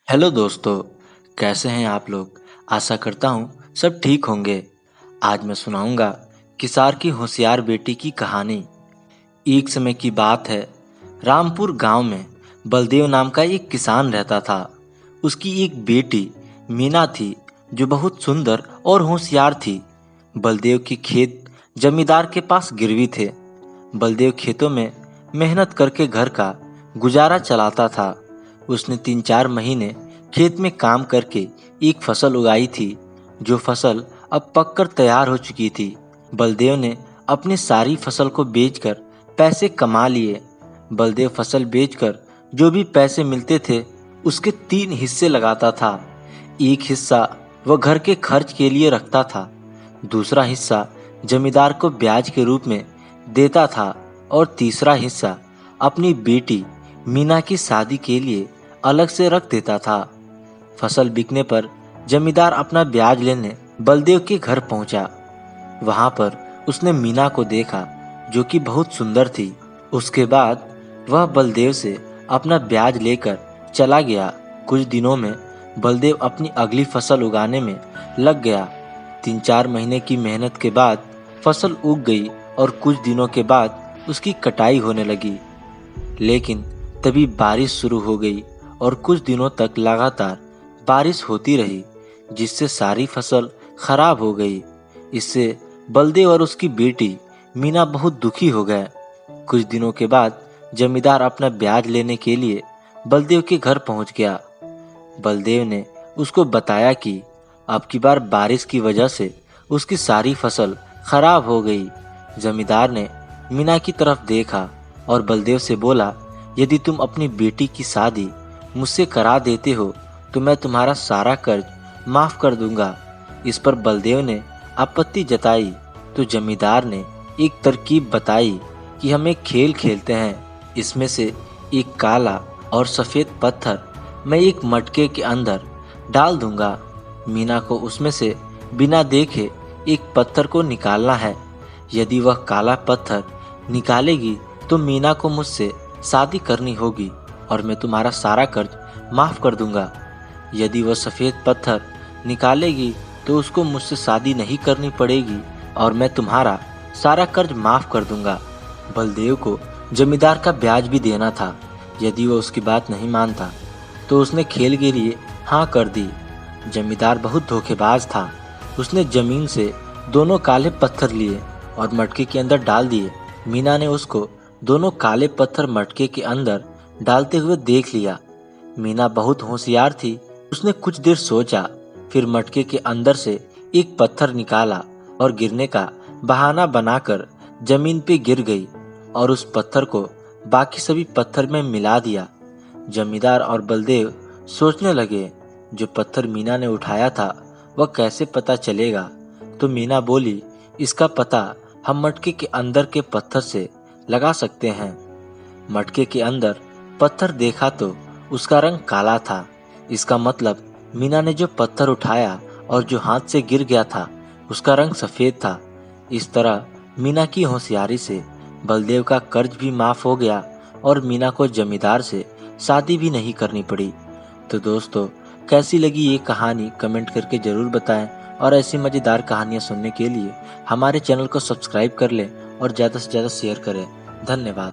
Hello दोस्तों, कैसे हैं आप लोग। आशा करता हूँ सब ठीक होंगे। आज मैं सुनाऊंगा किसार की होशियार बेटी की कहानी। एक समय की बात है, रामपुर गांव में बलदेव नाम का एक किसान रहता था। उसकी एक बेटी मीना थी जो बहुत सुंदर और होशियार थी। बलदेव के खेत जमींदार के पास गिरवी थे। बलदेव खेतों में मेहनत करके घर का गुजारा चलाता था। उसने 3-4 महीने खेत में काम करके एक फसल उगाई थी, जो फसल अब पककर तैयार हो चुकी थी। बलदेव ने अपनी सारी फसल को बेचकर पैसे कमा लिए। बलदेव फसल बेचकर जो भी पैसे मिलते थे उसके 3 हिस्से लगाता था। एक हिस्सा वह घर के खर्च के लिए रखता था, दूसरा हिस्सा जमींदार को ब्याज के रूप में देता था और तीसरा हिस्सा अपनी बेटी मीना की शादी के लिए अलग से रख देता था। फसल बिकने पर जमींदार अपना ब्याज लेने बलदेव के घर पहुंचा। वहां पर उसने मीना को देखा, जो कि बहुत सुंदर थी। उसके बाद वह बलदेव से अपना ब्याज लेकर चला गया। कुछ दिनों में बलदेव अपनी अगली फसल उगाने में लग गया। 3-4 महीने की मेहनत के बाद फसल उग गई और कुछ दिनों के बाद उसकी कटाई होने लगी। लेकिन तभी बारिश शुरू हो गई और कुछ दिनों तक लगातार बारिश होती रही, जिससे सारी फसल खराब हो गई। इससे बलदेव और उसकी बेटी मीना बहुत दुखी हो गए। कुछ दिनों के बाद जमींदार अपना ब्याज लेने के लिए बलदेव के घर पहुंच गया। बलदेव ने उसको बताया कि अब की बार बारिश की वजह से उसकी सारी फसल खराब हो गई। जमींदार ने मीना की तरफ देखा और बलदेव से बोला, यदि तुम अपनी बेटी की शादी मुझसे करा देते हो तो मैं तुम्हारा सारा कर्ज माफ कर दूंगा। इस पर बलदेव ने आपत्ति जताई तो जमींदार ने एक तरकीब बताई कि हम एक खेल खेलते हैं। इसमें से एक काला और सफ़ेद पत्थर मैं एक मटके के अंदर डाल दूंगा। मीना को उसमें से बिना देखे एक पत्थर को निकालना है। यदि वह काला पत्थर निकालेगी तो मीना को मुझसे शादी करनी होगी और मैं तुम्हारा सारा कर्ज माफ कर दूंगा। यदि वह सफ़ेद पत्थर निकालेगी तो उसको मुझसे शादी नहीं करनी पड़ेगी और मैं तुम्हारा सारा कर्ज माफ कर दूंगा। बलदेव को जमींदार का ब्याज भी देना था। यदि वह उसकी बात नहीं मानता तो उसने खेल के लिए हाँ कर दी। जमींदार बहुत धोखेबाज था। उसने जमीन से दोनों काले पत्थर लिए और मटके के अंदर डाल दिए। मीना ने उसको दोनों काले पत्थर मटके के अंदर डालते हुए देख लिया। मीना बहुत होशियार थी। उसने कुछ देर सोचा, फिर मटके के अंदर से एक पत्थर निकाला और गिरने का बहाना बनाकर जमीन पे गिर गई और उस पत्थर को बाकी सभी पत्थर में मिला दिया। जमींदार और बलदेव सोचने लगे, जो पत्थर मीना ने उठाया था वह कैसे पता चलेगा। तो मीना बोली, इसका पता हम मटके के अंदर के पत्थर से लगा सकते हैं। मटके के अंदर पत्थर देखा तो उसका रंग काला था। इसका मतलब मीना ने जो पत्थर उठाया और जो हाथ से गिर गया था उसका रंग सफ़ेद था। इस तरह मीना की होशियारी से बलदेव का कर्ज भी माफ हो गया और मीना को जमींदार से शादी भी नहीं करनी पड़ी। तो दोस्तों, कैसी लगी ये कहानी कमेंट करके ज़रूर बताएं और ऐसी मज़ेदार कहानियाँ सुनने के लिए हमारे चैनल को सब्सक्राइब कर लें और ज़्यादा से ज़्यादा शेयर करें। धन्यवाद।